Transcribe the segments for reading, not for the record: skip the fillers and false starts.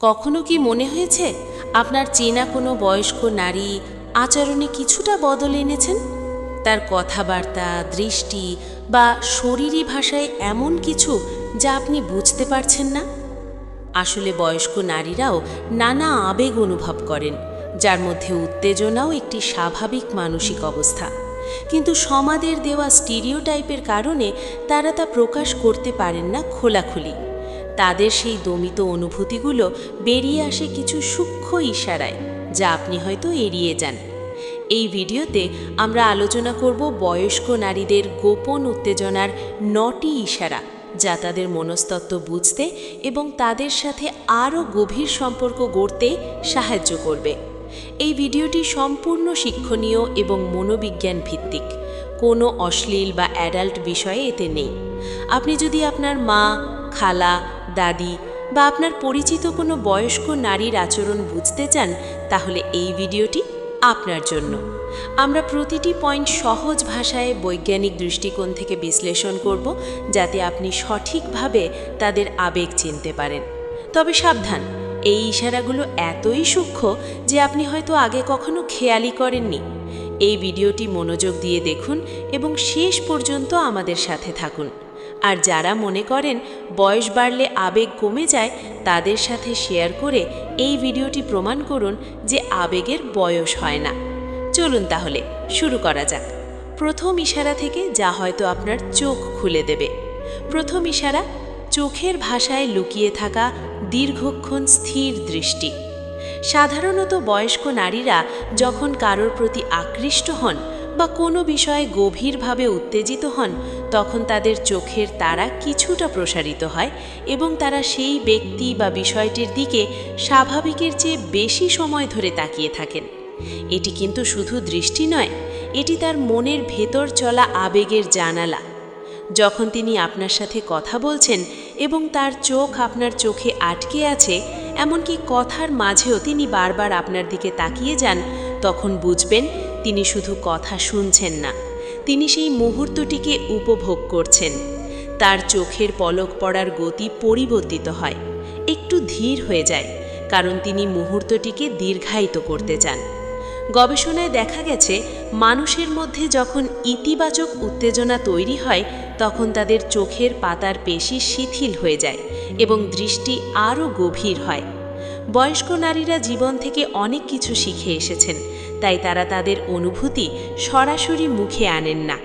কখনো কি মনে হয়েছে আপনার চেনা কোনো বয়স্ক নারী আচরণে কিছুটা বদল এনেছেন? তার কথাবার্তা, দৃষ্টি বা শরীরী ভাষায় এমন কিছু যা আপনি বুঝতে পারছেন না? আসলে বয়স্ক নারীরাও নানা আবেগ অনুভব করেন, যার মধ্যে উত্তেজনাও একটি স্বাভাবিক মানসিক অবস্থা। কিন্তু সমাজের দেওয়া স্টিরিওটাইপের কারণে তারা তা প্রকাশ করতে পারেন না খোলাখুলি। তাদের সেই দমিত অনুভূতিগুলো বেরিয়ে আসে কিছু সূক্ষ্ম ইশারায়, যা আপনি হয়তো এড়িয়ে যান। এই ভিডিওতে আমরা আলোচনা করব বয়স্ক নারীদের গোপন উত্তেজনার 9টি ইশারা, যা তাদের মনস্তত্ত্ব বুঝতে এবং তাদের সাথে আরও গভীর সম্পর্ক গড়তে সাহায্য করবে। এই ভিডিওটি সম্পূর্ণ শিক্ষণীয় এবং মনোবিজ্ঞান ভিত্তিক। কোনো অশ্লীল বা অ্যাডাল্ট বিষয়ে এতে নেই। আপনি যদি আপনার মা, খালা, দাদি বা আপনার পরিচিত কোনো বয়স্ক নারীর আচরণ বুঝতে চান, তাহলে এই ভিডিওটি আপনার জন্য। আমরা প্রতিটি পয়েন্ট সহজ ভাষায় বৈজ্ঞানিক দৃষ্টিকোণ থেকে বিশ্লেষণ করব, যাতে আপনি সঠিকভাবে তাদের আবেগ চিনতে পারেন। তবে সাবধান, এই ইশারাগুলো এতই সূক্ষ্ম যে আপনি হয়তো আগে কখনো খেয়ালই করেননি। এই ভিডিওটি মনোযোগ দিয়ে দেখুন এবং শেষ পর্যন্ত আমাদের সাথে থাকুন। আর যারা মনে করেন বয়স বাড়লে আবেগ কমে যায়, তাদের সাথে শেয়ার করে এই ভিডিওটি প্রমাণ করুন যে আবেগের বয়স হয় না। চলুন তাহলে শুরু করা যাক প্রথম ইশারা থেকে, যা হয়তো আপনার চোখ খুলে দেবে। প্রথম ইশারা, চোখের ভাষায় লুকিয়ে থাকা দীর্ঘক্ষণ স্থির দৃষ্টি। সাধারণত বয়স্ক নারীরা যখন কারোর প্রতি আকৃষ্ট হন বা কোনো বিষয়ে গভীরভাবে উত্তেজিত হন, তখন তাদের চোখের তারা কিছুটা প্রসারিত হয় এবং তারা সেই ব্যক্তি বা বিষয়টির দিকে স্বাভাবিকের চেয়ে বেশি সময় ধরে তাকিয়ে থাকেন। এটি কিন্তু শুধু দৃষ্টি নয়, এটি তার মনের ভেতর চলা আবেগের জানালা। যখন তিনি আপনার সাথে কথা বলছেন এবং তার চোখ আপনার চোখে আটকে আছে, এমনকি কথার মাঝেও তিনি বারবার আপনার দিকে তাকিয়ে যান, তখন বুঝবেন তিনি শুধু কথা শুনছেন না, তিনি সেই মুহূর্তটিকে উপভোগ করছেন। তার চোখের পলক পড়ার গতি পরিবর্তিত হয়, একটু ধীর হয়ে যায়, কারণ তিনি মুহূর্তটিকে দীর্ঘায়িত করতে চান। গবেষণায় দেখা গেছে, মানুষের মধ্যে যখন ইতিবাচক উত্তেজনা তৈরি হয়, তখন তাদের চোখের পাতার পেশি শিথিল হয়ে যায় এবং দৃষ্টি আরও গভীর হয়। বয়স্ক নারীরা জীবন থেকে অনেক কিছু শিখে এসেছেন, তাই তারা তাদের অনুভূতি সরাসরি মুখে আনেন না,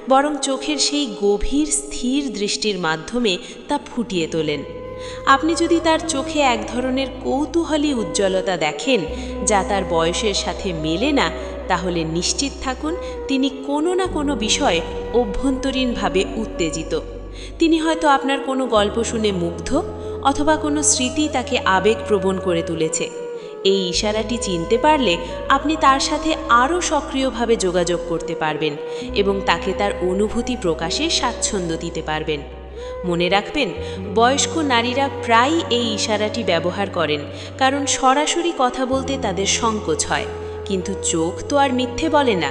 বরং চোখের সেই গভীর স্থির দৃষ্টির মাধ্যমে তা ফুটিয়ে তোলেন। আপনি যদি তার চোখে এক ধরনের কৌতূহলী উজ্জ্বলতা দেখেন, যা তার বয়সের সাথে মেলে না, তাহলে নিশ্চিত থাকুন তিনি কোনো না কোনো বিষয়ে অভ্যন্তরীণভাবে উত্তেজিত। তিনি হয়তো আপনার কোনো গল্প শুনে মুগ্ধ, অথবা কোনো স্মৃতি তাকে আবেগপ্রবণ করে তুলেছে। এই ইশারাটি চিনতে পারলে আপনি তার সাথে আরও সক্রিয়ভাবে যোগাযোগ করতে পারবেন এবং তাকে তার অনুভূতি প্রকাশে স্বাচ্ছন্দ্য দিতে পারবেন। মনে রাখবেন, বয়স্ক নারীরা প্রায়ই এই ইশারাটি ব্যবহার করেন, কারণ সরাসরি কথা বলতে তাদের সংকোচ হয়, কিন্তু চোখ তো আর মিথ্যে বলে না।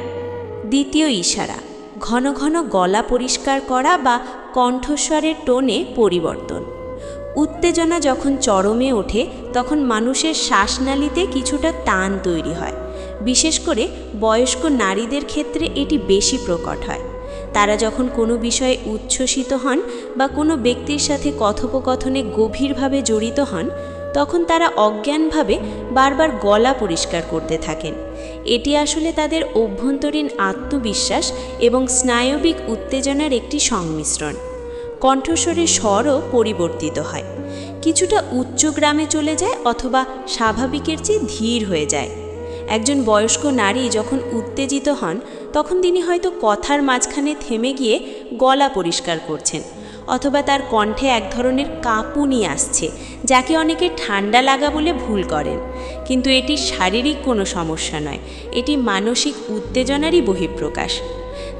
দ্বিতীয় ইশারা, ঘন ঘন গলা পরিষ্কার করা বা কণ্ঠস্বরের টোনে পরিবর্তন। উত্তেজনা যখন চরমে ওঠে, তখন মানুষের শ্বাসনালীতে কিছুটা টান তৈরি হয়। বিশেষ করে বয়স্ক নারীদের ক্ষেত্রে এটি বেশি প্রকট হয়। তারা যখন কোনো বিষয়ে উচ্ছ্বসিত হন বা কোনো ব্যক্তির সাথে কথোপকথনে গভীরভাবে জড়িত হন, তখন তারা অজ্ঞানভাবে বারবার গলা পরিষ্কার করতে থাকেন। এটি আসলে তাদের অভ্যন্তরীণ আত্মবিশ্বাস এবং স্নায়বিক উত্তেজনার একটি সংমিশ্রণ। কণ্ঠস্বরের স্বরও পরিবর্তিত হয়, কিছুটা উচ্চগ্রামে চলে যায় অথবা স্বাভাবিকের চেয়ে ধীর হয়ে যায়। একজন বয়স্ক নারী যখন উত্তেজিত হন, তখন তিনি হয়তো কথার মাঝখানে থেমে গিয়ে গলা পরিষ্কার করছেন, অথবা তার কণ্ঠে এক ধরনের কাঁপুনি আসছে, যাকে অনেকে ঠান্ডা লাগা বলে ভুল করেন। কিন্তু এটি শারীরিক কোনো সমস্যা নয়, এটি মানসিক উত্তেজনারই বহিঃপ্রকাশ।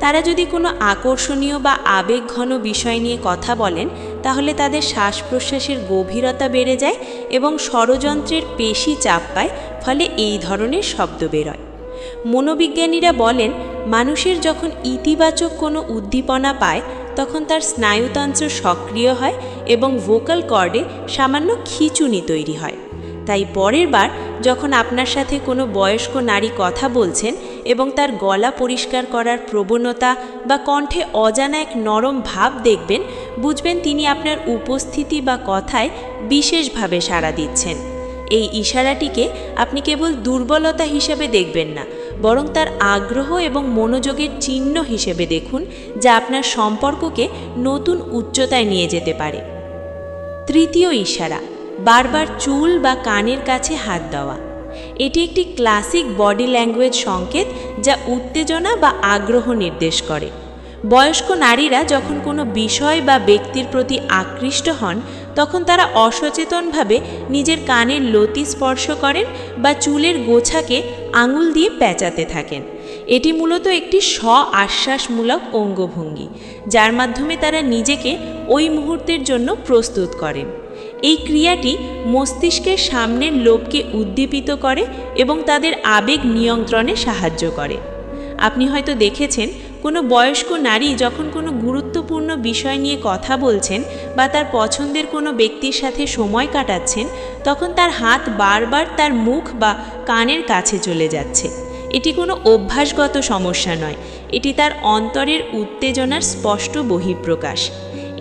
তারা যদি কোনো আকর্ষণীয় বা আবেগঘন বিষয় নিয়ে কথা বলেন, তাহলে তাদের শ্বাস প্রশ্বাসের গভীরতা বেড়ে যায় এবং স্বরযন্ত্রের পেশি চাপ পায়, ফলে এই ধরনের শব্দ বেরোয়। মনোবিজ্ঞানীরা বলেন, মানুষের যখন ইতিবাচক কোনো উদ্দীপনা পায়, তখন তার স্নায়ুতন্ত্র সক্রিয় হয় এবং ভোকাল কর্ডে সামান্য খিঁচুনি তৈরি হয়। তাই পরের বার যখন আপনার সাথে কোনো বয়স্ক নারী কথা বলছেন এবং তার গলা পরিষ্কার করার প্রবণতা বা কণ্ঠে অজানা এক নরম ভাব দেখবেন, বুঝবেন তিনি আপনার উপস্থিতি বা কথায় বিশেষভাবে সাড়া দিচ্ছেন। এই ইশারাটিকে আপনি কেবল দুর্বলতা হিসেবে দেখবেন না, বরং তার আগ্রহ এবং মনোযোগের চিহ্ন হিসেবে দেখুন, যা আপনার সম্পর্ককে নতুন উচ্চতায় নিয়ে যেতে পারে। তৃতীয় ইশারা, বারবার চুল বা কানের কাছে হাত দেওয়া। এটি একটি ক্লাসিক বডি ল্যাঙ্গুয়েজ সংকেত যা উত্তেজনা বা আগ্রহ নির্দেশ করে। বয়স্ক নারীরা যখন কোনো বিষয় বা ব্যক্তির প্রতি আকৃষ্ট হন, তখন তারা অসচেতনভাবে নিজের কানের লতি স্পর্শ করেন বা চুলের গোছাকে আঙুল দিয়ে পেঁচাতে থাকেন। এটি মূলত একটি স্ব-আশ্বাসমূলক অঙ্গভঙ্গি, যার মাধ্যমে তারা নিজেকে ওই মুহূর্তের জন্য প্রস্তুত করেন। এই ক্রিয়াটি মস্তিষ্কের সামনের লোবকে উদ্দীপিত করে এবং তাদের আবেগ নিয়ন্ত্রণে সাহায্য করে। আপনি হয়তো দেখেছেন, কোনো বয়স্ক নারী যখন কোনো গুরুত্বপূর্ণ বিষয় নিয়ে কথা বলছেন বা তার পছন্দের কোনো ব্যক্তির সাথে সময় কাটাচ্ছেন, তখন তার হাত বারবার তার মুখ বা কানের কাছে চলে যাচ্ছে। এটি কোনো অভ্যাসগত সমস্যা নয়, এটি তার অন্তরের উত্তেজনার স্পষ্ট বহিঃপ্রকাশ।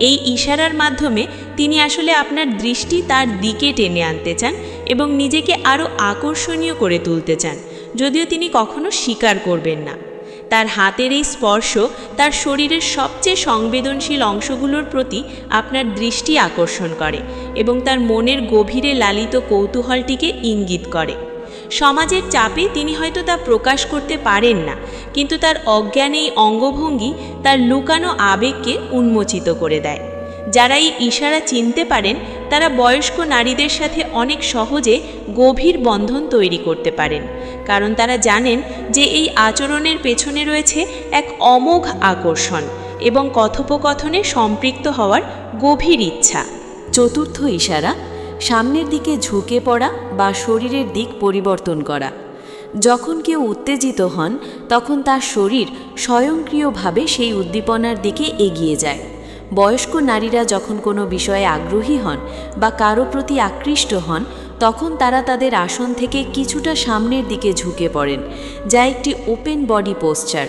এই ইশারার মাধ্যমে তিনি আসলে আপনার দৃষ্টি তার দিকে টেনে আনতে চান এবং নিজেকে আরও আকর্ষণীয় করে তুলতে চান, যদিও তিনি কখনো স্বীকার করবেন না। তার হাতের এই স্পর্শ তার শরীরের সবচেয়ে সংবেদনশীল অংশগুলোর প্রতি আপনার দৃষ্টি আকর্ষণ করে এবং তার মনের গভীরে লালিত কৌতূহলটিকে ইঙ্গিত করে। সমাজের চাপে তিনি হয়তো তা প্রকাশ করতে পারেন না, কিন্তু তার অজ্ঞানে এই অঙ্গভঙ্গি তার লুকানো আবেগকে উন্মোচিত করে দেয়। যারা এই ইশারা চিনতে পারেন, তারা বয়স্ক নারীদের সাথে অনেক সহজে গভীর বন্ধন তৈরি করতে পারেন, কারণ তারা জানেন যে এই আচরণের পেছনে রয়েছে এক অমোঘ আকর্ষণ এবং কথোপকথনে সম্পৃক্ত হওয়ার গভীর ইচ্ছা। চতুর্থ ইশারা, সামনের দিকে ঝুঁকে পড়া বা শরীরের দিক পরিবর্তন করা। যখন কেউ উত্তেজিত হন, তখন তার শরীর স্বয়ংক্রিয়ভাবে সেই উদ্দীপনার দিকে এগিয়ে যায়। বয়স্ক নারীরা যখন কোনো বিষয়ে আগ্রহী হন বা কারো প্রতি আকৃষ্ট হন, তখন তারা তাদের আসন থেকে কিছুটা সামনের দিকে ঝুঁকে পড়েন, যা একটি ওপেন বডি পোশ্চার।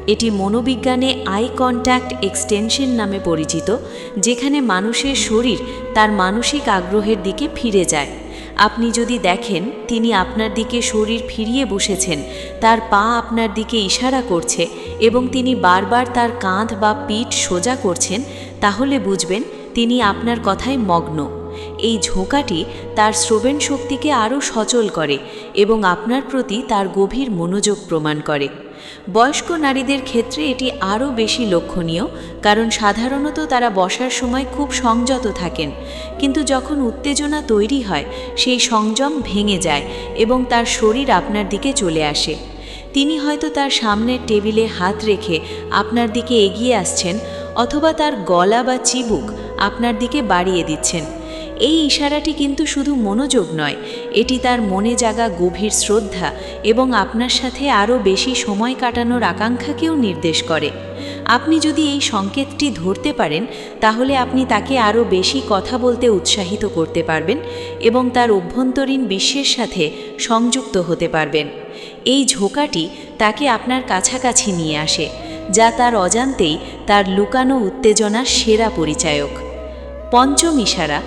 এটি মনোবিজ্ঞানে আই কন্ট্যাক্ট এক্সটেনশন নামে পরিচিত, যেখানে মানুষের শরীর তার মানসিক আগ্রহের দিকে ফিরে যায়। আপনি যদি দেখেন তিনি আপনার দিকে শরীর ফিরিয়ে বসেছেন, তার পা আপনার দিকে ইশারা করছে এবং তিনি বারবার তার কাঁধ বা পিঠ সোজা করছেন, তাহলে বুঝবেন তিনি আপনার কথায় মগ্ন। এই ঝোঁকাটি তার শ্রবণ শক্তিকে আরও সচল করে এবং আপনার প্রতি তার গভীর মনোযোগ প্রমাণ করে। বয়স্ক নারীদের ক্ষেত্রে এটি আরও বেশি লক্ষণীয়, কারণ সাধারণত তারা বসার সময় খুব সংযত থাকেন, কিন্তু যখন উত্তেজনা তৈরি হয় সেই সংযম ভেঙে যায় এবং তার শরীর আপনার দিকে চলে আসে। তিনি হয়তো তার সামনের টেবিলে হাত রেখে আপনার দিকে এগিয়ে আসছেন, অথবা তার গলা বা চিবুক আপনার দিকে বাড়িয়ে দিচ্ছেন। এই ইশারাটি কিন্তু শুধু মনোযোগ নয়, এটি তার মনে জাগা গভীর শ্রদ্ধা এবং আপনার সাথে আরও বেশি সময় কাটানোর আকাঙ্ক্ষাকেও নির্দেশ করে। আপনি যদি এই সংকেতটি ধরতে পারেন, তাহলে আপনি তাকে আরও বেশি কথা বলতে উৎসাহিত করতে পারবেন এবং তার অভ্যন্তরীণ বিশ্বের সাথে সংযুক্ত হতে পারবেন। এই ঝোঁকাটি তাকে আপনার কাছাকাছি নিয়ে আসে, যা তার অজান্তেই তার লুকানো উত্তেজনার সেরা পরিচায়ক। পঞ্চম ইশারা,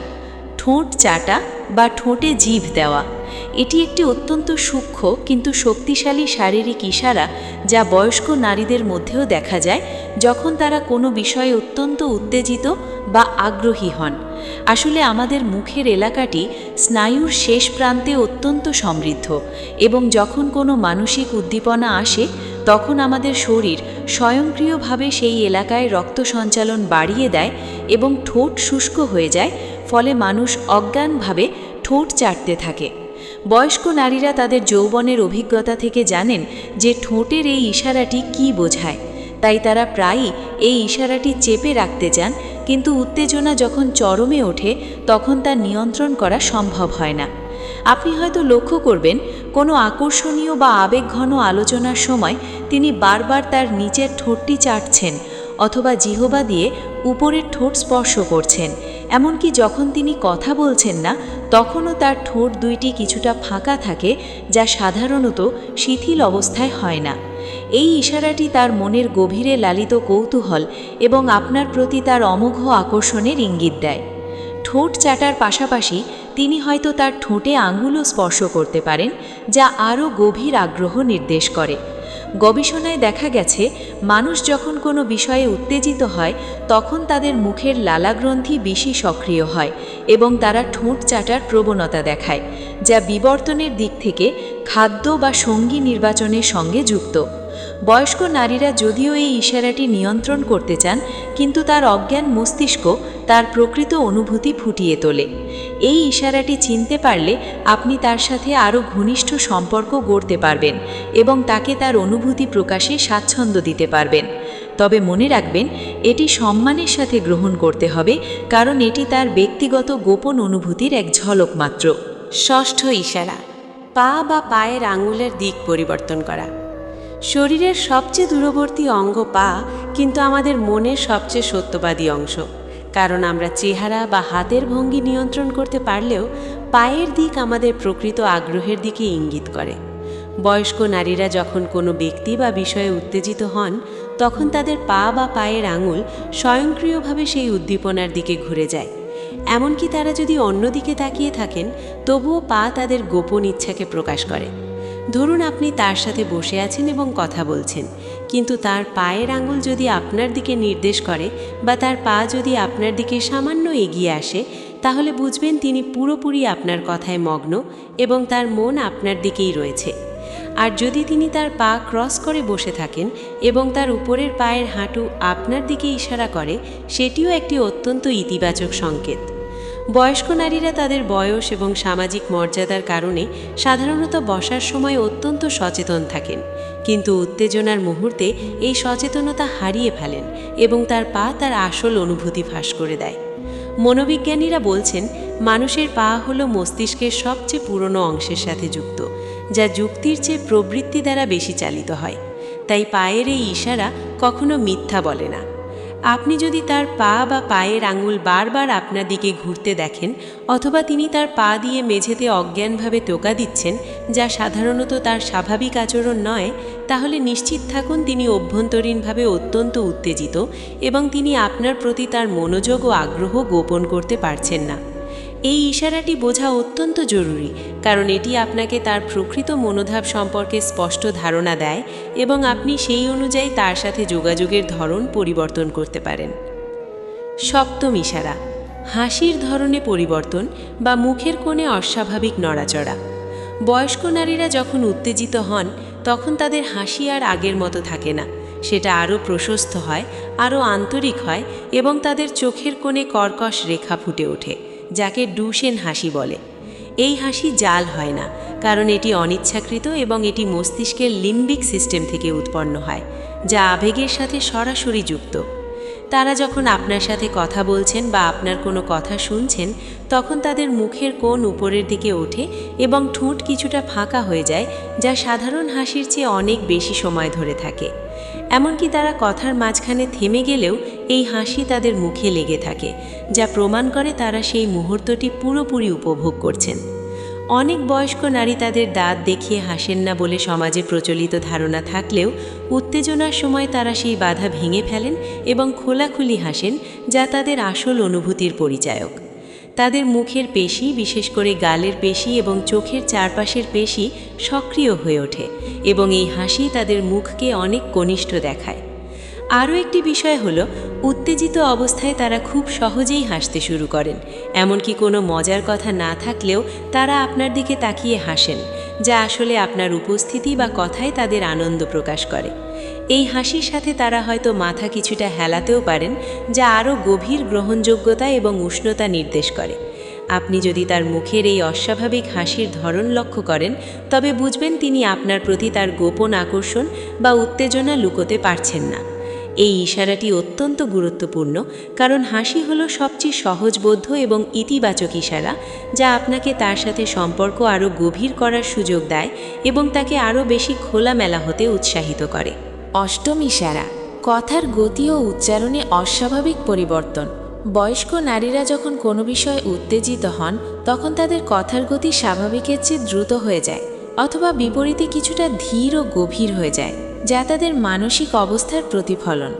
ঠোঁট চাটা বা ঠোঁটে জিভ দেওয়া। এটি একটি অত্যন্ত সূক্ষ্ম কিন্তু শক্তিশালী শারীরিক ইশারা, যা বয়স্ক নারীদের মধ্যেও দেখা যায় যখন তারা কোনো বিষয়ে অত্যন্ত উত্তেজিত বা আগ্রহী হন। আসলে আমাদের মুখের এলাকাটি স্নায়ুর শেষ প্রান্তে অত্যন্ত সমৃদ্ধ এবং যখন কোনো মানসিক উদ্দীপনা আসে, তখন আমাদের শরীর স্বয়ংক্রিয়ভাবে সেই এলাকায় রক্ত সঞ্চালন বাড়িয়ে দেয় এবং ঠোঁট শুষ্ক হয়ে যায়, ফলে মানুষ অজ্ঞানভাবে ঠোঁট চাটতে থাকে। বয়স্ক নারীরা তাদের যৌবনের অভিজ্ঞতা থেকে জানেন যে ঠোঁটের এই ইশারাটি কী বোঝায়, তাই তারা প্রায়ই এই ইশারাটি চেপে রাখতে চান, কিন্তু উত্তেজনা যখন চরমে ওঠে তখন তা নিয়ন্ত্রণ করা সম্ভব হয় না। আপনি হয়তো লক্ষ্য করবেন, কোনো আকর্ষণীয় বা আবেগঘন আলোচনার সময় তিনি বারবার তার নিচের ঠোঁটটি চাটছেন অথবা জিহ্বা দিয়ে উপরের ঠোঁট স্পর্শ করছেন। এমনকি যখন তিনি কথা বলছেন না তখনও তার ঠোঁট দুইটি কিছুটা ফাঁকা থাকে, যা সাধারণত শিথিল অবস্থায় হয় না। এই ইশারাটি তার মনের গভীরে লালিত কৌতূহল এবং আপনার প্রতি তার অমোঘ আকর্ষণের ইঙ্গিত দেয়। ঠোঁট চাটার পাশাপাশি তিনি হয়তো তার ঠোঁটে আঙুলও স্পর্শ করতে পারেন, যা আরও গভীর আগ্রহ নির্দেশ করে। গবেষণায় দেখা গেছে, মানুষ যখন কোনো বিষয়ে উত্তেজিত হয় তখন তাদের মুখের লালাগ্রন্থি বেশি সক্রিয় হয় এবং তারা ঠোঁট চাটার প্রবণতা দেখায়, যা বিবর্তনের দিক থেকে খাদ্য বা সঙ্গী নির্বাচনের সঙ্গে যুক্ত। বয়স্ক নারীরা যদিও এই ইশারাটি নিয়ন্ত্রণ করতে চান, কিন্তু তার অজ্ঞান মস্তিষ্ক তার প্রকৃত অনুভূতি ফুটিয়ে তোলে। এই ইশারাটি চিনতে পারলে আপনি তার সাথে আরও ঘনিষ্ঠ সম্পর্ক গড়তে পারবেন এবং তাকে তার অনুভূতি প্রকাশে স্বাচ্ছন্দ্য দিতে পারবেন। তবে মনে রাখবেন, এটি সম্মানের সাথে গ্রহণ করতে হবে, কারণ এটি তার ব্যক্তিগত গোপন অনুভূতির এক ঝলক মাত্র। ষষ্ঠ ইশারা, পা বা পায়ের আঙুলের দিক পরিবর্তন করা। শরীরের সবচেয়ে দূরবর্তী অঙ্গ পা, কিন্তু আমাদের মনের সবচেয়ে সত্যবাদী অংশ। কারণ আমরা চেহারা বা হাতের ভঙ্গি নিয়ন্ত্রণ করতে পারলেও পায়ের দিক আমাদের প্রকৃত আগ্রহের দিকে ইঙ্গিত করে। বয়স্ক নারীরা যখন কোনো ব্যক্তি বা বিষয়ে উত্তেজিত হন, তখন তাদের পা বা পায়ের আঙুল স্বয়ংক্রিয়ভাবে সেই উদ্দীপনার দিকে ঘুরে যায়। এমনকি তারা যদি অন্যদিকে তাকিয়ে থাকেন, তবুও পা তাদের গোপন ইচ্ছাকে প্রকাশ করে। ধরুন আপনি তার সাথে বসে আছেন এবং কথা বলছেন, কিন্তু তার পায়ের আঙুল যদি আপনার দিকে নির্দেশ করে বা তার পা যদি আপনার দিকে সামান্য এগিয়ে আসে, তাহলে বুঝবেন তিনি পুরোপুরি আপনার কথায় মগ্ন এবং তার মন আপনার দিকেই রয়েছে। আর যদি তিনি তার পা ক্রস করে বসে থাকেন এবং তার উপরের পায়ের হাঁটু আপনার দিকে ইশারা করে, সেটিও একটি অত্যন্ত ইতিবাচক সংকেত। বয়স্ক নারীরা তাদের বয়স এবং সামাজিক মর্যাদার কারণে সাধারণত বসার সময় অত্যন্ত সচেতন থাকেন, কিন্তু উত্তেজনার মুহূর্তে এই সচেতনতা হারিয়ে ফেলেন এবং তার পা তার আসল অনুভূতি ফাঁস করে দেয়। মনোবিজ্ঞানীরা বলছেন, মানুষের পা হলো মস্তিষ্কের সবচেয়ে পুরনো অংশের সাথে যুক্ত, যা যুক্তির চেয়ে প্রবৃত্তি দ্বারা বেশি চালিত হয়। তাই পায়ের এই ইশারা কখনো মিথ্যা বলে না। আপনি যদি তার পা বা পায়ের আঙুল বারবার আপনার দিকে ঘুরতে দেখেন, অথবা তিনি তার পা দিয়ে মেঝেতে অজ্ঞানভাবে টোকা দিচ্ছেন, যা সাধারণত তার স্বাভাবিক আচরণ নয়, তাহলে নিশ্চিত থাকুন তিনি অভ্যন্তরীণভাবে অত্যন্ত উত্তেজিত এবং তিনি আপনার প্রতি তার মনোযোগ ও আগ্রহ গোপন করতে পারছেন না। এই ইশারাটি বোঝা অত্যন্ত জরুরি, কারণ এটি আপনাকে তার প্রকৃত মনোভাব সম্পর্কে স্পষ্ট ধারণা দেয় এবং আপনি সেই অনুযায়ী তার সাথে যোগাযোগের ধরন পরিবর্তন করতে পারেন। সপ্তম ইশারা, হাসির ধরনে পরিবর্তন বা মুখের কোণে অস্বাভাবিক নড়াচড়া। বয়স্ক নারীরা যখন উত্তেজিত হন, তখন তাদের হাসি আর আগের মতো থাকে না। সেটা আরও প্রশস্ত হয়, আরও আন্তরিক হয় এবং তাদের চোখের কোণে কর্কশ রেখা ফুটে ওঠে, যাকে ডুশেন হাসি বলে। এই হাসি জাল হয় না, কারণ এটি অনিচ্ছাকৃত এবং এটি মস্তিষ্কের লিম্বিক সিস্টেম থেকে উৎপন্ন হয়, যা আবেগের সাথে সরাসরি যুক্ত। তারা যখন আপনার সাথে কথা বলছেন বা আপনার কোনো কথা শুনছেন, তখন তাদের মুখের কোণ উপরের দিকে ওঠে এবং ঠোঁট কিছুটা ফাঁকা হয়ে যায়, যা সাধারণ হাসির চেয়ে অনেক বেশি সময় ধরে থাকে। এমনকি তারা কথার মাঝখানে থেমে গেলেও এই হাসি তাদের মুখে লেগে থাকে, যা প্রমাণ করে তারা সেই মুহূর্তটি পুরোপুরি উপভোগ করছেন। অনেক বয়স্ক নারী তাদের দাঁত দেখিয়ে হাসেন না বলে সমাজে প্রচলিত ধারণা থাকলেও, উত্তেজনার সময় তারা সেই বাধা ভেঙে ফেলেন এবং খোলাখুলি হাসেন, যা তাদের আসল অনুভূতির পরিচায়ক। তাদের মুখের পেশি, বিশেষ করে গালের পেশি এবং চোখের চারপাশের পেশি সক্রিয় হয়ে ওঠে এবং এই হাসি তাদের মুখকে অনেক ঘনিষ্ঠ দেখায়। আরও একটি বিষয় হলো, উত্তেজিত অবস্থায় তারা খুব সহজেই হাসতে শুরু করেন। এমনকি কোনো মজার কথা না থাকলেও তারা আপনার দিকে তাকিয়ে হাসেন, যা আসলে আপনার উপস্থিতি বা কথায় তাদের আনন্দ প্রকাশ করে। এই হাসির সাথে তারা হয়তো মাথা কিছুটা হেলাতেও পারেন, যা আরও গভীর গ্রহণযোগ্যতা এবং উষ্ণতা নির্দেশ করে। আপনি যদি তার মুখের এই অস্বাভাবিক হাসির ধরন লক্ষ্য করেন, তবে বুঝবেন তিনি আপনার প্রতি তার গোপন আকর্ষণ বা উত্তেজনা লুকোতে পারছেন না। এই ইশারাটি অত্যন্ত গুরুত্বপূর্ণ, কারণ হাসি হলো সবচেয়ে সহজবোধ্য এবং ইতিবাচক ইশারা, যা আপনাকে তার সাথে সম্পর্ক আরও গভীর করার সুযোগ দেয় এবং তাকে আরও বেশি খোলামেলা হতে উৎসাহিত করে। অষ্টম ইশারা, কথার গতি ও উচ্চারণে অস্বাভাবিক পরিবর্তন। বয়স্ক নারীরা যখন কোনো বিষয়ে উত্তেজিত হন তখন তাদের কথার গতি স্বাভাবিকের চেয়ে দ্রুত হয়ে যায়, অথবা বিপরীতে কিছুটা ধীর ও গভীর হয়ে যায়, যা তাদের মানসিক অবস্থার প্রতিফলন।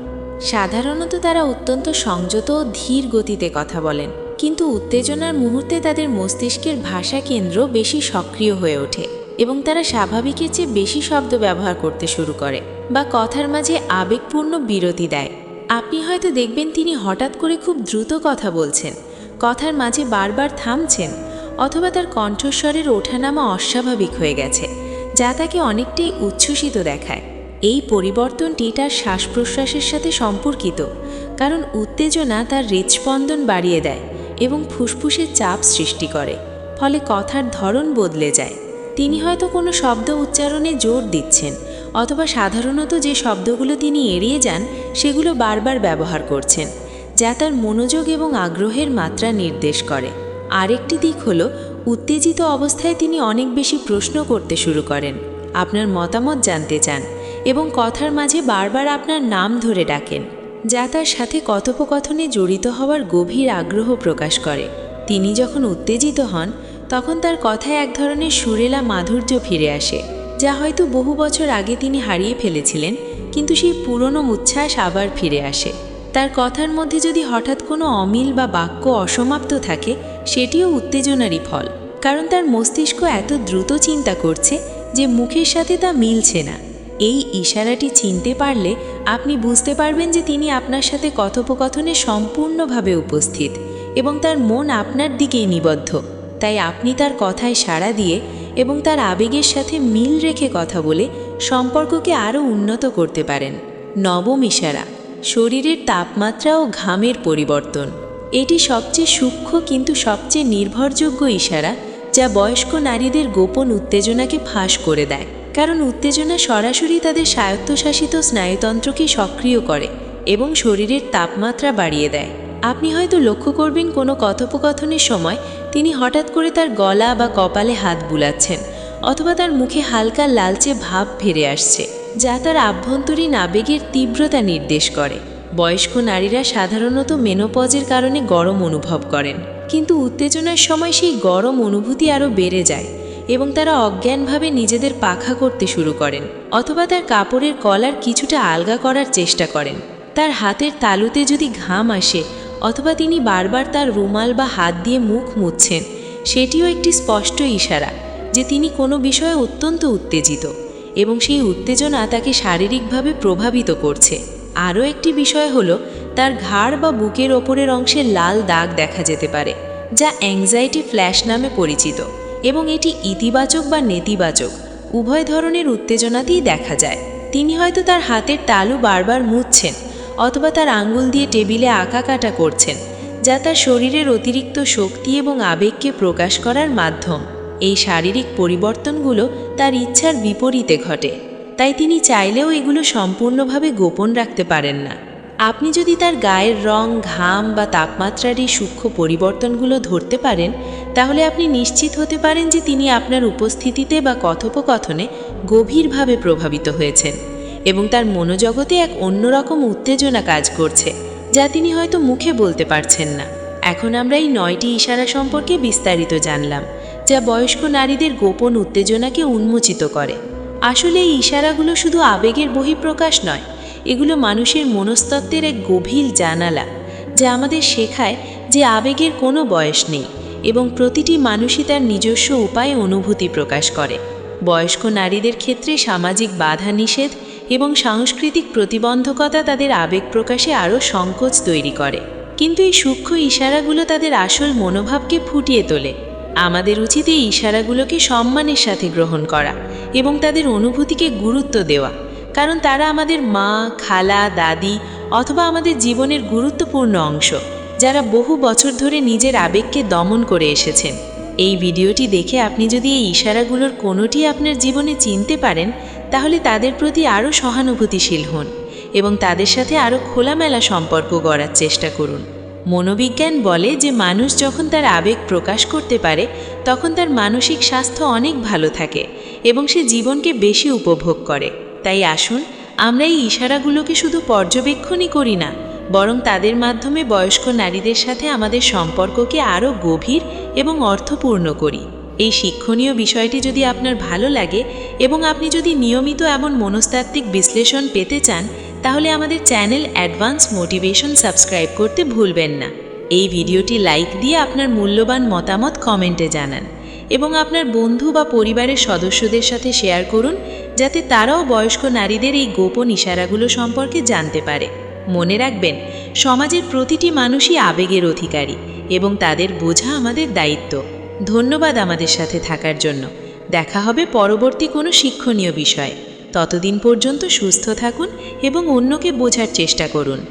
সাধারণত তারা অত্যন্ত সংযত ও ধীর গতিতে কথা বলেন, কিন্তু উত্তেজনার মুহূর্তে তাদের মস্তিষ্কের ভাষা কেন্দ্র বেশি সক্রিয় হয়ে ওঠে এবং তারা স্বাভাবিকের চেয়ে বেশি শব্দ ব্যবহার করতে শুরু করে বা কথার মাঝে আবেগপূর্ণ বিরতি দেয়। আপনি হয়তো দেখবেন তিনি হঠাৎ করে খুব দ্রুত কথা বলছেন, কথার মাঝে বারবার থামছেন, অথবা তার কণ্ঠস্বরের ওঠানামা অস্বাভাবিক হয়ে গেছে, যা তাকে অনেকটাই উচ্ছ্বসিত দেখায়। এই পরিবর্তনটি তার শ্বাস প্রশ্বাসের সাথে সম্পর্কিত, কারণ উত্তেজনা তার হৃদস্পন্দন বাড়িয়ে দেয় এবং ফুসফুসে চাপ সৃষ্টি করে, ফলে কথার ধরন বদলে যায়। তিনি হয়তো কোনো শব্দ উচ্চারণে জোর দিচ্ছেন, অথবা সাধারণত যে শব্দগুলো তিনি এড়িয়ে যান সেগুলো বারবার ব্যবহার করছেন, যা তার মনোযোগ এবং আগ্রহের মাত্রা নির্দেশ করে। আরেকটি দিক হলো, উত্তেজিত অবস্থায় তিনি অনেক বেশি প্রশ্ন করতে শুরু করেন, আপনার মতামত জানতে চান এবং কথার মাঝে বারবার আপনার নাম ধরে ডাকেন, যা তার সাথে কথোপকথনে জড়িত হওয়ার গভীর আগ্রহ প্রকাশ করে। তিনি যখন উত্তেজিত হন তখন তার কথায় এক ধরনের সুরেলা মাধুর্য ফিরে আসে, যা হয়তো বহু বছর আগে তিনি হারিয়ে ফেলেছিলেন, কিন্তু সেই পুরনো উচ্ছ্বাস আবার ফিরে আসে। তার কথার মধ্যে যদি হঠাৎ কোনো অমিল বা বাক্য অসমাপ্ত থাকে, সেটিও উত্তেজনারই ফল, কারণ তার মস্তিষ্ক এত দ্রুত চিন্তা করছে যে মুখের সাথে তা মিলছে না। এই ইশারাটি চিনতে পারলে আপনি বুঝতে পারবেন যে তিনি আপনার সাথে কথোপকথনে সম্পূর্ণভাবে উপস্থিত এবং তার মন আপনার দিকেই নিবদ্ধ। তাই আপনি তার কথায় সাড়া দিয়ে এবং তার আবেগের সাথে মিল রেখে কথা বলে সম্পর্ককে আরও উন্নত করতে পারেন। নবম ইশারা, শরীরের তাপমাত্রা ও ঘামের পরিবর্তন। এটি সবচেয়ে সূক্ষ্ম কিন্তু সবচেয়ে নির্ভরযোগ্য ইশারা, যা বয়স্ক নারীদের গোপন উত্তেজনাকে ফাঁস করে দেয়, কারণ উত্তেজনা সরাসরি তাদের স্বায়ত্তশাসিত স্নায়ুতন্ত্রকে সক্রিয় করে এবং শরীরের তাপমাত্রা বাড়িয়ে দেয়। আপনি হয়তো লক্ষ্য করবেন কোনো কথোপকথনের সময় তিনি হঠাৎ করে তার গলা বা কপালে হাত বুলাচ্ছেন, অথবা তার মুখে হালকা লালচে ভাব ফিরে আসছে, যা তার আভ্যন্তরীণ আবেগের তীব্রতা নির্দেশ করে। বয়স্ক নারীরা সাধারণত মেনোপজের কারণে গরম অনুভব করেন, কিন্তু উত্তেজনার সময় সেই গরম অনুভূতি আরও বেড়ে যায় এবং তারা অজ্ঞানভাবে নিজেদের পাখা করতে শুরু করেন, অথবা তার কাপড়ের কলার কিছুটা আলগা করার চেষ্টা করেন। তার হাতের তালুতে যদি ঘাম আসে, অথবা তিনি বারবার তার রুমাল বা হাত দিয়ে মুখ মুছছেন, সেটিও একটি স্পষ্ট ইশারা যে তিনি কোনো বিষয়ে অত্যন্ত উত্তেজিত এবং সেই উত্তেজনা তাকে শারীরিকভাবে প্রভাবিত করছে। আরও একটি বিষয় হলো, তার ঘাড় বা বুকের ওপরের অংশে লাল দাগ দেখা যেতে পারে, যা অ্যাংজাইটি ফ্ল্যাশ নামে পরিচিত, এবং এটি ইতিবাচক বা নেতিবাচক উভয় ধরনের উত্তেজনাতেই দেখা যায়। তিনি হয়তো তার হাতের তালু বারবার মুছছেন, অথবা তার আঙ্গুল দিয়ে টেবিলে আঁকাকাটা করছেন, যা তার শরীরের অতিরিক্ত শক্তি এবং আবেগকে প্রকাশ করার মাধ্যম। এই শারীরিক পরিবর্তনগুলো তার ইচ্ছার বিপরীতে ঘটে, তাই তিনি চাইলেও এগুলো সম্পূর্ণভাবে গোপন রাখতে পারেন না। আপনি যদি তার গায়ের রং, ঘাম বা তাপমাত্রার এই সূক্ষ্ম পরিবর্তনগুলো ধরতে পারেন, তাহলে আপনি নিশ্চিত হতে পারেন যে তিনি আপনার উপস্থিতিতে বা কথোপকথনে গভীরভাবে প্রভাবিত হয়েছেন এবং তার মনোজগতে এক অন্যরকম উত্তেজনা কাজ করছে, যা তিনি হয়তো মুখে বলতে পারছেন না। এখন আমরা এই 9টি ইশারা সম্পর্কে বিস্তারিত জানলাম, যা বয়স্ক নারীদের গোপন উত্তেজনাকে উন্মোচিত করে। আসলে এই ইশারাগুলো শুধু আবেগের বহিঃপ্রকাশ নয়, এগুলো মানুষের মনস্তত্ত্বের এক গভীর জানালা, যা আমাদের শেখায় যে আবেগের কোনো বয়স নেই এবং প্রতিটি মানুষই তার নিজস্ব উপায়ে অনুভূতি প্রকাশ করে। বয়স্ক নারীদের ক্ষেত্রে সামাজিক বাধা নিষেধ এবং সাংস্কৃতিক প্রতিবন্ধকতা তাদের আবেগ প্রকাশে আরও সংকোচ তৈরি করে, কিন্তু এই সূক্ষ্ম ইশারাগুলো তাদের আসল মনোভাবকে ফুটিয়ে তোলে। আমাদের উচিত এই ইশারাগুলোকে সম্মানের সাথে গ্রহণ করা এবং তাদের অনুভূতিকে গুরুত্ব দেওয়া, কারণ তারা আমাদের মা, খালা, দাদি অথবা আমাদের জীবনের গুরুত্বপূর্ণ অংশ, যারা বহু বছর ধরে নিজের আবেগকে দমন করে এসেছেন। এই ভিডিওটি দেখে আপনি যদি এই ইশারাগুলোর কোনোটি আপনার জীবনে চিনতে পারেন, তাহলে তাদের প্রতি আরও সহানুভূতিশীল হন এবং তাদের সাথে আরও খোলামেলা সম্পর্ক গড়ার চেষ্টা করুন। মনোবিজ্ঞান বলে যে মানুষ যখন তার আবেগ প্রকাশ করতে পারে, তখন তার মানসিক স্বাস্থ্য অনেক ভালো থাকে এবং সে জীবনকে বেশি উপভোগ করে। তাই আসুন আমরা এই ইশারাগুলোকে শুধু পর্যবেক্ষণই করি না, বরং তাদের মাধ্যমে বয়স্ক নারীদের সাথে আমাদের সম্পর্ককে আরও গভীর এবং অর্থপূর্ণ করি। এই শিক্ষণীয় বিষয়টি যদি আপনার ভালো লাগে এবং আপনি যদি নিয়মিত এমন মনস্তাত্ত্বিক বিশ্লেষণ পেতে চান, তাহলে আমাদের চ্যানেল অ্যাডভান্স মোটিভেশন সাবস্ক্রাইব করতে ভুলবেন না। এই ভিডিওটি লাইক দিয়ে আপনার মূল্যবান মতামত কমেন্টে জানান এবং আপনার বন্ধু বা পরিবারের সদস্যদের সাথে শেয়ার করুন, যাতে তারাও বয়স্ক নারীদের এই গোপন ইশারাগুলো সম্পর্কে জানতে পারে। মনে রাখবেন, সমাজের প্রতিটি মানুষই আবেগের অধিকারী এবং তাদের বোঝা আমাদের দায়িত্ব। ধন্যবাদ আমাদের সাথে থাকার জন্য। দেখা হবে পরবর্তী কোনো শিক্ষণীয় বিষয়ে। ততদিন পর্যন্ত সুস্থ থাকুন এবং অন্যকে বোঝার চেষ্টা করুন।